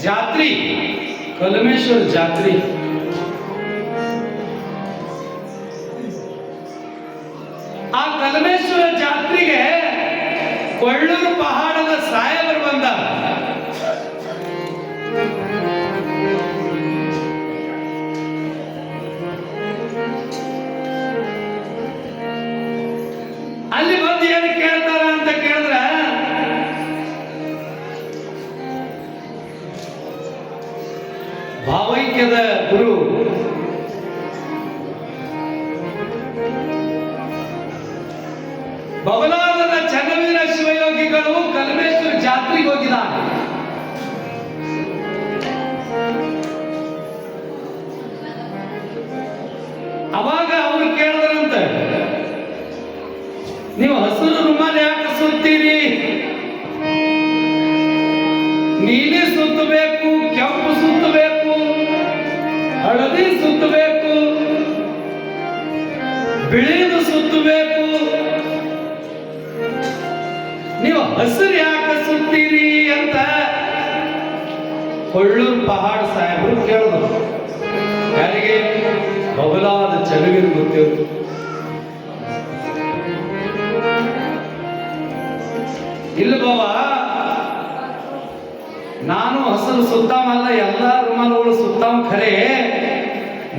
ಜಾತ್ರಿ, ಕಲಮೇಶ್ವರ ಜಾತ್ರಿ. ಆ ಕಲಮೇಶ್ವರ ಜಾತ್ರೆಗೆ ಕೊಳ್ಳೂರು ಪಹಾಡದ ಸಾಹೇಬರು ಬಂದ. ಅಲ್ಲಿ ಬಂದು ಏನು ಕೇಳ್ತಾರ ಅಂತ ಕೇಳಿದ್ರ, ಭಾವೈಕ್ಯದ ಗುರು ಬಬಲಾದದ ಚನ್ನವೀರ ಶಿವಯೋಗಿಗಳು ಕಲಮೇಶ್ವರ ಜಾತ್ರೆಗೆ ಹೋಗಿದ್ದಾರೆ. ಅವಾಗ ಅವರು ಕೇಳಿದ್ರಂತೆ, ನೀವು ಹಸಿರು ರುಮಾಲ್ ಯಾಕೆ ಸುತ್ತೀರಿ? ನೀಲಿ ಸುತ್ತಬೇಕು, ಕೆಂಪು ಸುತ್ತಬೇಕು, ಹಳದಿ ಸುತ್ತಬೇಕು, ಬಿಳಿದು ಸುತ್ತಬೇಕು, ನೀವು ಹಸಿರು ಯಾಕೆ ಸುತ್ತೀರಿ ಅಂತ ಕೊಳ್ಳೂರು ಪಹಾಡ್ ಸಾಹೇಬರು ಕೇಳಿದ್ರು. ಯಾರಿಗೆ? ಬಬಲಾದ ಚನ್ನವೀರ ಗೊತ್ತಿತ್ತು. ಇಲ್ಲ ಬಾಬಾ, ನಾನು ಹಸಿರು ಸುತ್ತಾಮಲ್ಲ, ಎಲ್ಲ ರುಮಾಲುಗಳು ಸುತ್ತಾಮ. ಖರೆ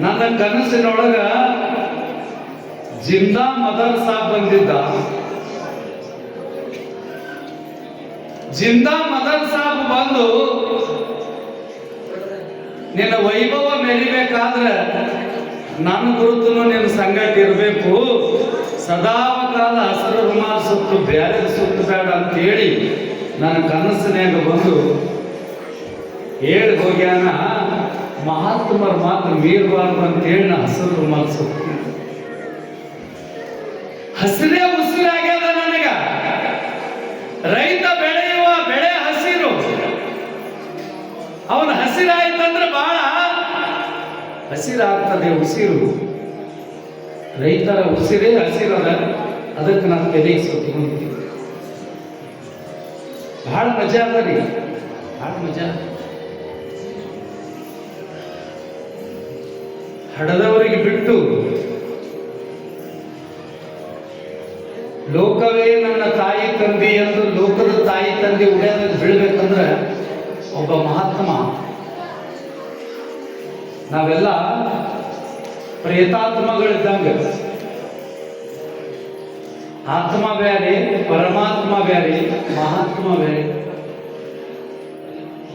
ನನ್ನ ಕನಸಿನೊಳಗ ಜಿಂದಾ ಮದರ್ ಸಾಬ್ ಬಂದಿದ್ದ. ಜಿಂದಾ ಮದರ್ ಸಾಬ್ ಬಂದು ನಿನ್ನ ವೈಭವ ಮೆರಿಬೇಕಾದ್ರೆ ನನ್ನ ಗುರುತನು ನಿನ್ನ ಸಂಗಟ ಇರಬೇಕು, ಸದಾಕಾಲ ಹಸಿರು ರುಮಾಲ್ ಸುತ್ತು, ಬೇರೆ ಸುತ್ತು ಬೇಡ ಅಂತ ಹೇಳಿ ನನ್ನ ಕನಸಿನಾಗ ಬಂದು ಹೇಳಿ ಹೋಗ್ಯಾನ. ಮಹಾತ್ಮರ ಮಾತು ಮೀರಬಾರ್ದು ಅಂತ ಹೇಳಿ ನಾ ಹಸಿರು ರುಮಾಲ್ ಸುತ್ತು. ಹಸಿರೇ ಉಸಿರಾಗ್ಯದ ನನಗ. ರೈತ ಬೆಳೆಯುವ ಬೆಳೆ ಹಸಿರು, ಅವನ ಹಸಿರಾಯ್ತಂದ್ರೆ ಬಹಳ ಹಸಿರಾಗ್ತದೆ ಉಸಿರು. ರೈತರ ಉಸಿರೇ ಹಸಿರದ, ಅದಕ್ಕೆ ನಾನು ಬೆಲೆಗೆ ಸುತ್ತಿಕೊಂಡಿದ್ದೀನಿ. ಬಹಳ ಮಜಾ ಅದ ರೀ, ಬಹಳ ಮಜಾ. ಹಡದವರಿಗೆ ಬಿಟ್ಟು ಲೋಕವೇ ನನ್ನ ತಾಯಿ ತಂದೆ ಎಂದು ಲೋಕದ ತಾಯಿ ತಂದೆ ಉಳಿಯೋದಕ್ಕೆ ಬೀಳ್ಬೇಕಂದ್ರೆ ಒಬ್ಬ ಮಹಾತ್ಮ. ನಾವೆಲ್ಲ ಪ್ರೇತಾತ್ಮಗಳಿದ್ದಂಗೆ. ಆತ್ಮ ಬೇರೆ, ಪರಮಾತ್ಮ ಬೇರೆ, ಮಹಾತ್ಮ ಬೇರೆ.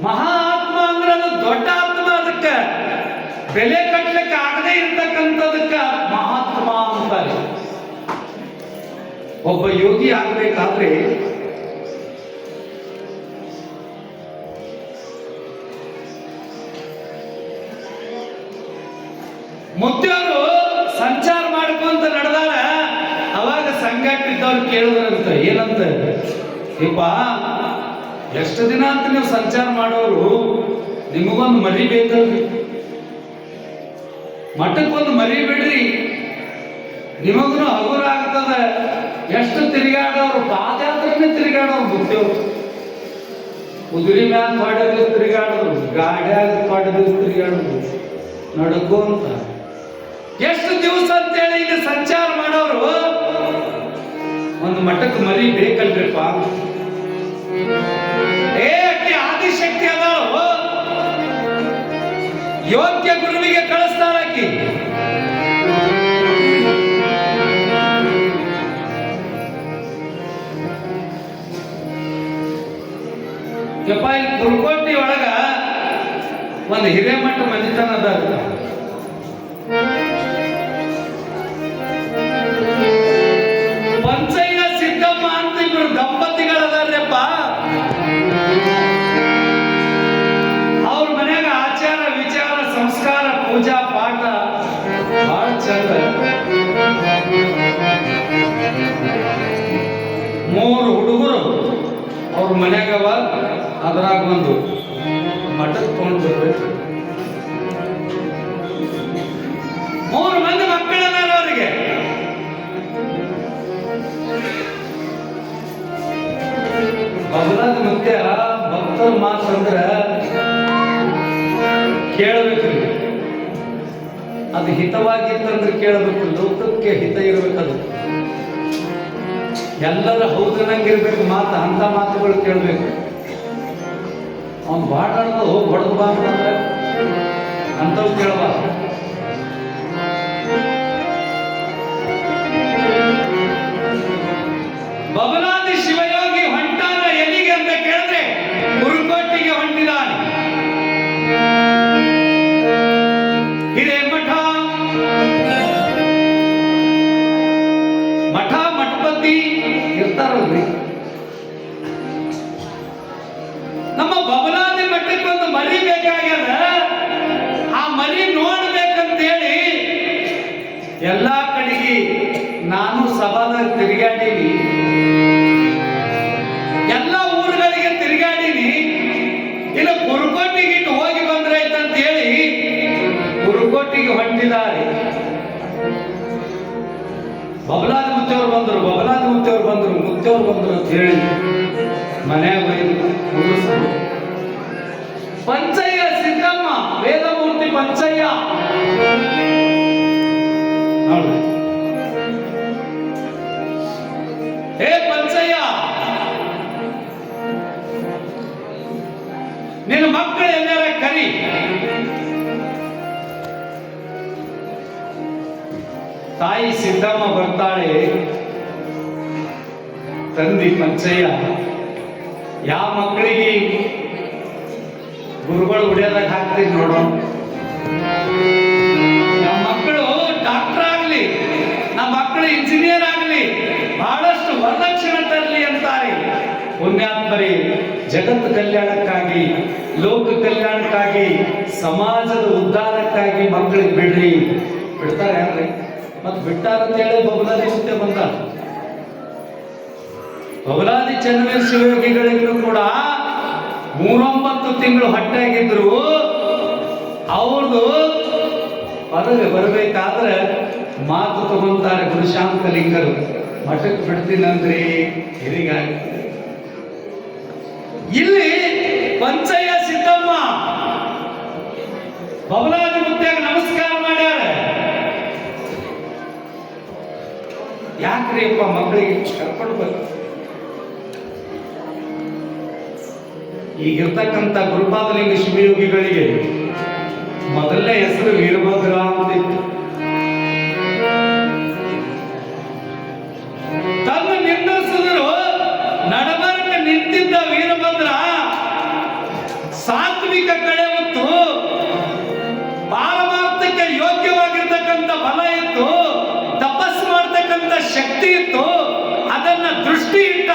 ಮಹಾತ್ಮ ಅಂದ್ರೆ ಅದು ದೊಡ್ಡ ಆತ್ಮ, ಅದಕ್ಕೆ ಬೆಲೆ ಕಟ್ಟಲಿಕ್ಕೆ ಆಗದೆ ಇರ್ತಕ್ಕಂಥದಕ್ಕ ಮಹಾತ್ಮ ಅಂತಾರೆ. ಒಬ್ಬ ಯೋಗಿ ಆಗಬೇಕಾದ್ರೆ ಮುತ್ತವರು ಸಂಚಾರ ಮಾಡ್ಕೊಂತ ನಡೆದಾರ. ಅವಾಗ ಸಂಘಟ ಇದ್ದವ್ರು ಕೇಳಿದ್ರಂತ, ಏನಂತ? ಯಪ್ಪ, ಎಷ್ಟು ದಿನ ಅಂತ ನೀವು ಸಂಚಾರ ಮಾಡೋರು, ನಿಮಗೊಂದು ಮರಿ ಬೇಕಲ್ರಿ, ಮಠಕ್ಕೊಂದು ಮರಿ ಬಿಡ್ರಿ, ನಿಮಗೂ ಹಗುರ ಆಗ್ತದ. ಎಷ್ಟು ತಿರುಗಾಡೋರು, ಪಾದಯಾತ್ರೆನೇ ತಿರುಗಾಡೋರು ಮುತ್ತೇವ್ರು. ಕುದುರೆ ಮ್ಯಾಲ ಹೊಡೆದು ತಿರುಗಾಡೋರು, ಗಾಡ್ಯಾಗ ಹೊಡೆದು ತಿರುಗಾಡೋರು, ನಡ್ಕೋ ಅಂತ. ಎಷ್ಟು ದಿವಸ ಅಂತೇಳಿ ಈಗ ಸಂಚಾರ ಮಾಡೋರು ಒಂದು ಮಠಕ್ಕೆ ಮರಿ ಬೇಕಲ್ರಿಪ್ಪ. ಅಕ್ಕಿ ಆದಿಶಕ್ತಿ ಅದಾಳು, ಯೋಗ್ಯ ಗುರುವಿಗೆ ಕಳಿಸ್ತಾಳಕ್ಕಿ. ಯಪ್ಪ, ಇಲ್ಲಿ ಕುರುಕೋಟಿ ಒಳಗ ಒಂದು ಹಿರೇಮಠ ಮನಿತನ ಅದ. ಪಂಚಯ್ಯ ಸಿದ್ದಮ್ಮ ಅಂತ ಇಬ್ರು ದಂಪತಿಗಳದಾರ್ಯಪ್ಪ. ಅವ್ರ ಮನ್ಯಾಗ ಆಚಾರ ವಿಚಾರ ಸಂಸ್ಕಾರ ಪೂಜಾ ಪಾಠ ಬಹಳ ಚಂದ. 3 ಹುಡುಗರು ಅವ್ರ ಮನ್ಯಾಗವ. ಅದ್ರಾಗ ಒಂದು ಮಠಕ್ಕೆ ತಗೊಂಡು ಬರ್ಬೇಕು. 3 ಮಂದಿ ಮಕ್ಕಳದಾರ ಅವರಿಗೆ. ಬಬಲಾದ ಮತ್ತೆ ಭಕ್ತರ ಮಾತಂದ್ರ ಕೇಳಬೇಕ್ರಿ. ಅದು ಹಿತವಾಗಿತ್ತಂದ್ರೆ ಕೇಳಬೇಕು, ಲೋಕಕ್ಕೆ ಹಿತ ಇರಬೇಕದು. ಎಲ್ಲರ ಹೌದನಂಗಿರ್ಬೇಕು ಮಾತು, ಅಂತ ಮಾತುಗಳು ಕೇಳಬೇಕು. ಅವ್ನು ಬಾಡಾಡ್ದು ಹೊಡೆದು ಬಾ ಅಂತಂದ್ರೆ ಅಂಥವು ಕೇಳಬಾರ್ದು. ಬಬಲಾದಿ ಶಿವಯೋಗಿ ಹೊಂಟಾನ ಎಲ್ಲಿಗೆ ಅಂತ ಕೇಳಿದ್ರೆ ಕುರುಕೋಟಿಗೆ ಹೊಂಟಿದಾನೆ. ಹಿರೇಮಠ ಮಠಪತಿ ಇರ್ತಾರಲ್ರಿ. ನಮ್ಮ ಬಬಲಾದಿ ಮಠಕ್ಕೆ ಒಂದು ಮರಿ ಬೇಕಾಗ್ಯದ. ಆ ಮರಿ ನೋಡ್ಬೇಕಂತೇಳಿ ಎಲ್ಲಾ ಕಡೆಗೆ ನಾನು ಸಭಾದಾಗ ತಿರುಗಾಡೀನಿ, ಎಲ್ಲ ಊರುಗಳಿಗೆ ತಿರುಗಾಡೀನಿ. ಇಲ್ಲ ಕುರುಕೋಟಿಗೆ ಹೋಗಿ ಬಂದ್ರಾಯ್ತಂತ ಹೇಳಿ ಕುರುಕೋಟಿಗೆ ಹೊಂಟಿದ್ದಾರೆ. ಬಬಲಾದಿ ಮುತ್ತವ್ರು ಬಂದರು, ಮುತ್ತವ್ರು ಬಂದರು ಅಂತ ಹೇಳಿ ಮನ್ಯಾಗ ಮುಗಿಸ್ರು. ಪಂಚಯ್ಯ ಸಿದ್ದಮ್ಮ, ವೇದಮೂರ್ತಿ ಪಂಚಯ್ಯ ನೋಡಿ, ಹೇ ಪಂಚಯ್ಯ, ನಿನ್ನ ಮಕ್ಕಳು ಎಲ್ಲಾರ ಕರಿ. ತಾಯಿ ಸಿದ್ದಮ್ಮ ಬರ್ತಾಳೆ. ತಂದಿ ಪಂಚಯ್ಯ, ಯಾವ ಮಕ್ಕಳಿಗೆ ಗುರುಗಳು ಹೊಡೆಯೋದಾಗ ಹಾಕ್ತೀವಿ ನೋಡೋ, ನಮ್ಮ ಮಕ್ಕಳು ಡಾಕ್ಟರ್ ಆಗಲಿ, ನಮ್ಮ ಮಕ್ಕಳು ಇಂಜಿನಿಯರ್ ಆಗಲಿ, ಬಹಳಷ್ಟು ವರದಕ್ಷಿಣೆ ತರಲಿ ಅಂತಾರೆ. ಪುಣ್ಯಾತ್ಮರಿ, ಜಗತ್ತು ಕಲ್ಯಾಣಕ್ಕಾಗಿ, ಲೋಕ ಕಲ್ಯಾಣಕ್ಕಾಗಿ, ಸಮಾಜದ ಉದ್ಧಾರಕ್ಕಾಗಿ ಮಕ್ಕಳಿಗೆ ಬಿಡ್ರಿ. ಬಿಡ್ತಾರೆ ಯಾರ್ರಿ? ಮತ್ತೆ ಬಿಟ್ಟಾರಂತ ಹೇಳಿ ಬಬಲಾದಿ ಮುಂದೆ ಬಂದ. ಬಬಲಾದಿ ಚನ್ನವೀರ ಶಿವಯೋಗಿಗಳಿಗೂ ಕೂಡ 39 ತಿಂಗಳು ಹೊಟ್ಟೆಯಾಗಿದ್ರು. ಅವ್ರದ್ದು ಹೊರಗೆ ಬರಬೇಕಾದ್ರೆ ಮಾತು ತಗೊಂತಾರೆ ಗುರುಶಾಂತಲಿಂಗರು, ಮಠಕ್ಕೆ ಬಿಡ್ತೀನಂದ್ರಿ ಹಿರಿಗಾಗಿ. ಇಲ್ಲಿ ಪಂಚಯ್ಯ ಸಿದ್ದಮ್ಮ ಬಬಲಾದಿ ಮುತ್ಯಾಗ ನಮಸ್ಕಾರ ಮಾಡ್ಯಾರ. ಯಾಕ್ರಿ ಅಪ್ಪ ಮಕ್ಕಳಿಗೆ ಕರ್ಕೊಂಡು ಬರ್ತಾರೆ. ಈಗಿರ್ತಕ್ಕಂಥ ಗುರುಪಾದಲಿಂಗ ಶಿವಯೋಗಿಗಳಿಗೆ ಮೊದಲನೇ ಹೆಸರು ವೀರಭದ್ರ ಅಂತಿತ್ತು. ತನ್ನ ನಿಂದಿಸಿದ್ರು ನಡಬರ್ಕ ನಿಂತಿದ್ದ ವೀರಭದ್ರ ಸಾತ್ವಿಕ ಕಡೆ ಹೊತ್ತು ಪಾರಮಾರ್ಥಕ್ಕೆ ಯೋಗ್ಯವಾಗಿರ್ತಕ್ಕಂಥ ಬಲ ಇತ್ತು, ತಪಸ್ಸು ಮಾಡ್ತಕ್ಕಂಥ ಶಕ್ತಿ ಇತ್ತು. ಅದನ್ನ ದೃಷ್ಟಿ ಇಟ್ಟ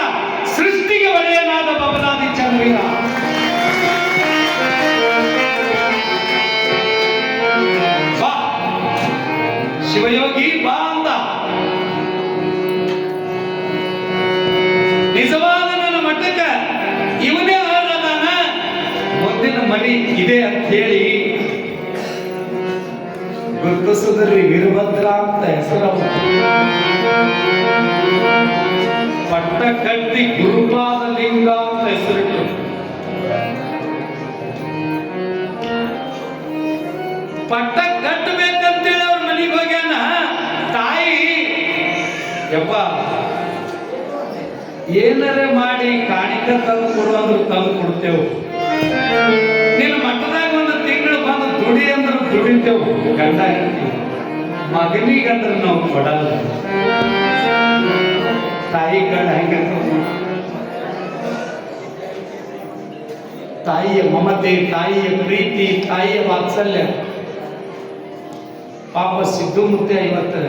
ಸೃಷ್ಟಿಗೆ ಒಡೆಯನಾದ ಬಬಲಾದಿ ಚನ್ನವೀರ. ಬಾ ಶಿವಯೋಗಿ ಬಾ ಅಂದ. ನಿಜವಾದ ನನ್ನ ಮಠಕ್ಕೆ ಇವನೇ ಆರಾಧನ, ಮುಂದಿನ ಮರಿ ಇದೆ ಅಂತ ಹೇಳಿ ಗುರುತಿಸಿದ್ರಿ. ವೀರಭದ್ರ ಅಂತ ಹೆಸರು. ಪಟ್ಟ ಕಟ್ಟಿ ಗುರುಪಾದಲಿಂಗ ಅಂತ ಹೆಸರಿಟ್ಟು ಪಟ್ಟ ಕಟ್ಟಬೇಕಂತೇಳಿ ಅವ್ರ ಮನೆಗೆ ಹೋಗ್ಯಾನ. ತಾಯಿ, ಯಪ್ಪ ಏನರೇ ಮಾಡಿ ಕಾಣಿಕ ತಂದು ಕೊಡುವಂದ್ರು ತಂದು ಕೊಡ್ತೇವು, ನೀನು ಮಠದಾಗ ಒಂದು ತಿಂಗಳು ಬಂದು ದುಡಿ ಅಂದ್ರೆ ದುಡಿತೇವು, ಗಂಡ ಮಗನಿಗಂದ್ರೆ ನಾವು ಕೊಡಲ್ಲ. ತಾಯಿ ಕಡೆ ಹೆಂಗಿರ್ತದ, ತಾಯಿಯ ಮಮತೆ, ತಾಯಿಯ ಪ್ರೀತಿ, ತಾಯಿಯ ವಾತ್ಸಲ್ಯ. ಪಾಪ ಸಿದ್ದು ಮುತ್ತೆ ಇವತ್ತು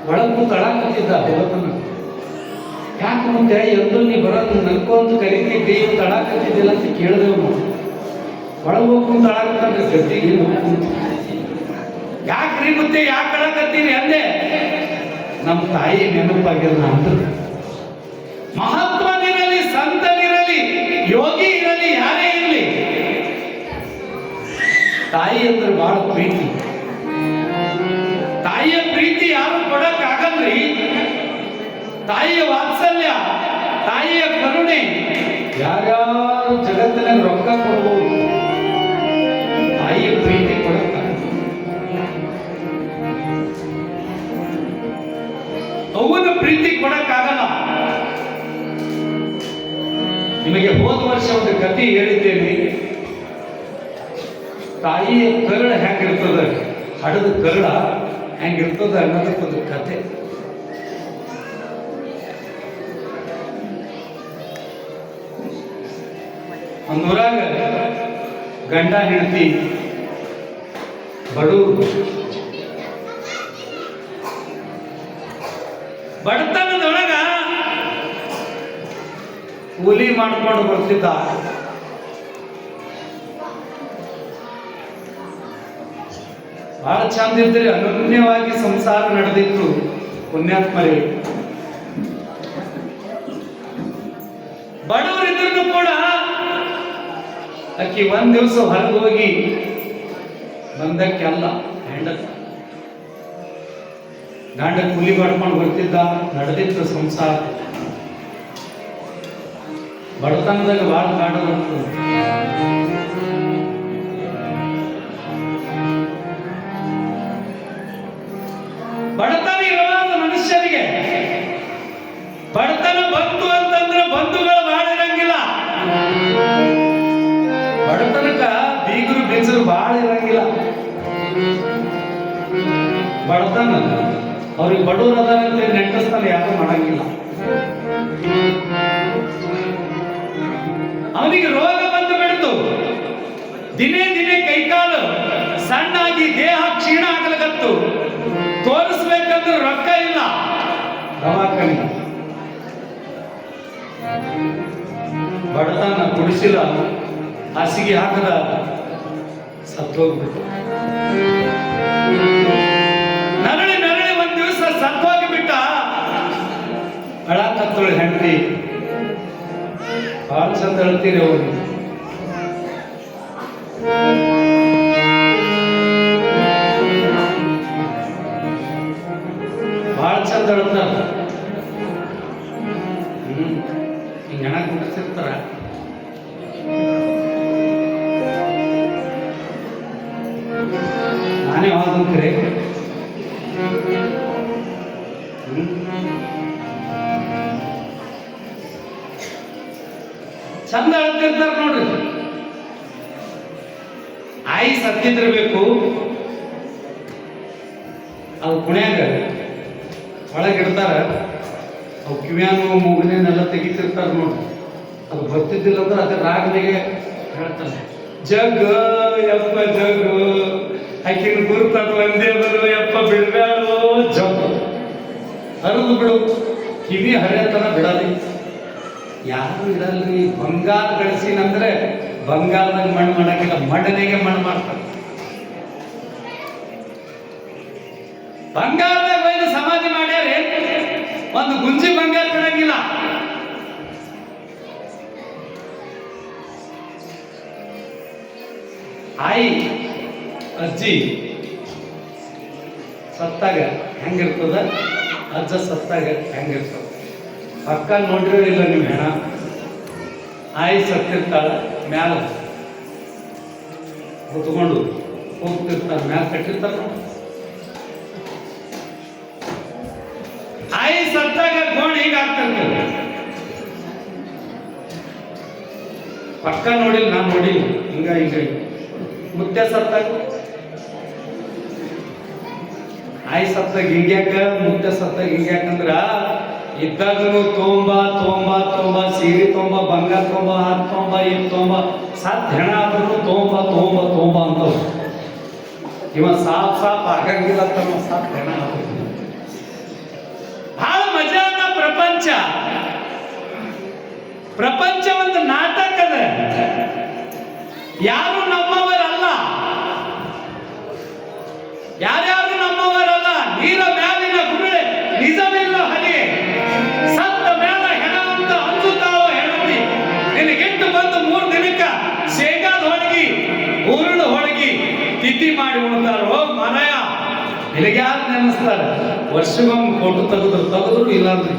ಒಳಗೂ ತಳಾಕತ್ತಿದ್ದ ಹೋಗತನ. ಯಾಕೆ ಮುಂದೆ ಎಂದು ನೀ ಬರೋದು ನನ್ಕೊಂದು ಕರಿತಿದ್ದಿ, ತಳಾಕತ್ತಿದ್ದಿಲ್ಲ ಅಂತ ಕೇಳಿದೆವು ನಾವು. ಒಳಗೆ ಹೋಗ್ಕೊಂಡು ತಳಾಕತ್ತಂದ್ರೆ ಗದ್ದಿಗೆ ಹೋಗ್ಕೊಂಡು ಯಾಕ್ರಿ ಮತ್ತೆ ಯಾಕೆ ಕಳಕತ್ತೀರಿ ಅಂದೆ. ನಮ್ಮ ತಾಯಿ ನೆನಪಾಗಿಲ್ಲ ಅಂತ. ಮಹಾತ್ಮನಿರಲಿ, ಸಂತನಿರಲಿ, ಯೋಗಿ ಇರಲಿ, ಯಾರೇ ಇರಲಿ, ತಾಯಿ ಅಂದ್ರೆ ಬಹಳ ಪ್ರೀತಿ. ತಾಯಿಯ ಪ್ರೀತಿ ಯಾರು ಕೊಡಕ್ ಆಗಲ್ರಿ. ತಾಯಿಯ ವಾತ್ಸಲ್ಯ, ತಾಯಿಯ ಕರುಣೆ ಯಾರ್ಯಾರು ಜಗತ್ತಿನ ಮ್ಯಾಗ ರೊಕ್ಕ ಕೊಡ್ಬೋದು, ತಾಯಿಯ ಪ್ರೀತಿ ಕೊಡಕ್ಕ ಅವನ ಪ್ರೀತಿ ಕೊಡಕ್ಕಾಗಲ್ಲ. ನಿಮಗೆ ಹೋದ ವರ್ಷ ಒಂದು ಕಥೆ ಹೇಳಿದ್ದೇನೆ. ತಾಯಿಯ ಕರುಳ ಹೆಂಗಿರ್ತದ, ಹಡದ ಕರುಳ ಹೆಂಗಿರ್ತದ ಅನ್ನೋದಕ್ಕೊಂದು ಕಥೆ. ಒಂದೂರಾಗ ಗಂಡ ಹೆಂಡತಿ ಬಡವರು, ಬಡತನದೊಳಗ ಕೂಲಿ ಮಾಡ್ಕೊಂಡು ಬರ್ತಿದ್ದ. ಬಹಳ ಚಂದ ಇದ್ರಿ, ಅನನ್ಯವಾಗಿ ಸಂಸಾರ ನಡೆದಿತ್ತು. ಪುಣ್ಯಾತ್ಮರೇ, ಬಡವರಿದ್ರು ಕೂಡ ಆಕಿ ಒಂದ್ ದಿವಸ ಹೊರಗೆ ಹೋಗಿ ಬಂದಕ್ಕೆಲ್ಲ ಗಂಡ ಕೂಲಿ ಮಾಡ್ಕೊಂಡು ಬರ್ತಿದ್ದ. ನಡೆದಿತ್ತು ಸಂಸಾರ. ಬಡತನದಾಗ ಬಹಳ ಕಾಡೋದು. ಬಡತನ ಇರಬಾರದು ಮನುಷ್ಯನಿಗೆ. ಬಡತನ ಬಂತು ಅಂತಂದ್ರೆ ಬಂಧುಗಳು ಬಹಳ ಇರಂಗಿಲ್ಲ. ಬಡತನಕ್ಕ ಬೀಗರು ಬೀಜರು ಬಹಳ ಇರಂಗಿಲ್ಲ. ಬಡತನ ಅವ್ರಿಗೆ ಬಡವರು ಅದಾರಂತ ನೆಂಟಸ್ತಾನೆ ಯಾರು ಮಾಡಂಗಿಲ್ಲ. ಅವನಿಗೆ ರೋಗ ಬಂದು ಬಿಡ್ತು. ದಿನೇ ದಿನೇ ಕೈಕಾಲು ಸಣ್ಣಾಗಿ ದೇಹ ಕ್ಷೀಣ ಆಗಲಕತ್ತು. ತೋರಿಸ್ಬೇಕಂದ್ರೆ ರೊಕ್ಕ ಇಲ್ಲ. ದವಾಖಾನೆ ಬಡತನ ಕುಡಿಸಿಲ್ಲ, ಹಾಸಿಗೆ ಹಾಕದ ಸತ್ತೋಗ್ಬಿಟ್ಟು. ನರಳಿ ನರಳಿ ಒಂದ್ ದಿವಸ ಸತ್ತೋಗಿಬಿಟ್ಟ. ಅಳಕತ್ತಳು ಹೆಂಡತಿ. ಬಹಳ ಚಂದ ಹೇಳ್ತೀರಿ ಅವರು. ಬಹಳ ಚಂದ ಹೇಳ್ತಾರ. ಹಿಂಗ ಹಣ ಕುಡಿಸಿರ್ತಾರ. ನಾನೇ ವಾದಂತ್ರಿ. ಚಂದ ಹೇಳ್ತಿರ್ತಾರ ನೋಡ್ರಿ. ಆಯಿ ಸತ್ತಿದ್ರಬೇಕು, ಅದು ಕುಣ್ಯಾಗ ಒಳಗಿಡ್ತಾರ. ಅವು ಕಿವ್ಯಾನು ಮೂಗನೇನೆಲ್ಲ ತೆಗಿತಿರ್ತಾರ ನೋಡ್ರಿ. ಅದು ಬರ್ತಿದ್ದಿಲ್ಲ ಅಂದ್ರೆ ಅದ್ರ ರಾಗನಿಗೆ ಹೇಳ್ತಾನೆ, ಜಗ್ ಯಪ್ಪ ಜಗ್, ಆಕಿನ ಗುರುತಾಗ ಒಂದೇ ಬರು ಯಪ್ಪ, ಬಿಡ್ಬೇಡೋ ಜಗ್, ಹರಿದು ಬಿಡು. ಕಿವಿ ಹರಿಯತನ ಬಿಡಲಿ. ಯಾರು ಇಡಲ್ರಿ. ಬಂಗಾರ ಗಳಿಸಿನಂದ್ರೆ ಬಂಗಾರದಾಗ ಮಣ್ಣು ಮಾಡಕ್ಕಿಲ್ಲ, ಮಣ್ಣನೆಗೆ ಮಣ್ಣು ಮಾಡ್ತಾರೆ. ಬಂಗಾರದಾಗ ಹೋಗಿ ಸಮಾಧಿ ಮಾಡ್ಯಾರೆ, ಒಂದು ಗುಂಜಿ ಬಂಗಾರ ಬಿಡಂಗಿಲ್ಲ. ಆಯಿ ಅಜ್ಜಿ ಸತ್ತಾಗ ಹೆಂಗಿರ್ತದ, ಅಜ್ಜ ಸತ್ತಾಗ ಹೆಂಗಿರ್ತದ ಪಕ್ಕ ನೋಡ್ರಿ ಇಲ್ಲ ನೀವು ಹೆಣ. ಆಯಿ ಸತ್ತಿರ್ತಾಳ, ಮ್ಯಾಲ ಹೊತ್ಕೊಂಡು ಹೋಗ್ತಿರ್ತಾರ, ಮ್ಯಾಲ ಕಟ್ಟಿರ್ತಾರ. ಆಯಿ ಸತ್ತಾಗ ಗೋಣ್ ಹೀಗ ಆಗ್ತಿರ್ತಾರೆ. ಪಕ್ಕ ನೋಡಿಲ್ಲ, ನಾನು ನೋಡಿಲ್ಲ. ಹಿಂಗ ಹಿಂಗ ಮುತ್ಯ ಸತ್ತಾಗ, ಆಯಿ ಸತ್ತಾಗ ಹಿಂಗ್ಯಾಕ, ಮುತ್ಯ ಸತ್ತಾಗ ಹಿಂಗ್ಯಾಕಂದ್ರ ಇದ್ದಾಗನು ತೊಂಬ ಸೀರೆ ತೊಂಬ, ಬಂಗಾರ ತೊಂಬ, ಹಾತ್ ತೊಂಬ, ಇದು ತೊಂಬ, ಸತ್ ಹೆಣ ಆದ್ರೂ ತೊಂಬ ಅಂತವ್. ಇವ ಸಾಪ್ ಆಗಂಗಿಲ್ಲ ತಮ್ಮ ಸತ್ ಹೆಣ. ಬಹಳ ಮಜಾನ ಪ್ರಪಂಚ. ಪ್ರಪಂಚ ಒಂದು ನಾಟಕದ. ಯಾರು ನಮ್ಮವರಲ್ಲ, ಯಾರ್ಯಾರು ನಮ್ಮವರಲ್ಲ. ನೀರ ಮ್ಯಾಲಿನ ಗುರುಳೆ ನಿಜವಿಲ್ಲ ಹನಿ, ಸತ್ತ ಮ್ಯಾಲ ಹೆಣ ಅಂತ ಹಂಚುತ್ತಾವ ಹೆಣತಿ. ನಿನಗಿಟ್ಟು ಬಂದು 3 ದಿನಕ್ಕ ಶೇಂಗಾದ ಹೊಳಗಿ, ಊರುಳು ಹೊಳಗಿ ತಿಥಿ ಮಾಡಿ ಉಣ್ತಾರೋ ಮರಯ. ನಿನಗ್ಯಾರು ನೆನೆಸ್ತಾರೆ? ವರ್ಷಗೊಮ್ಮೆ ಫೋಟೋ ತೆಗೆದ್ರು ಇಲ್ಲ ಅಂದ್ರೆ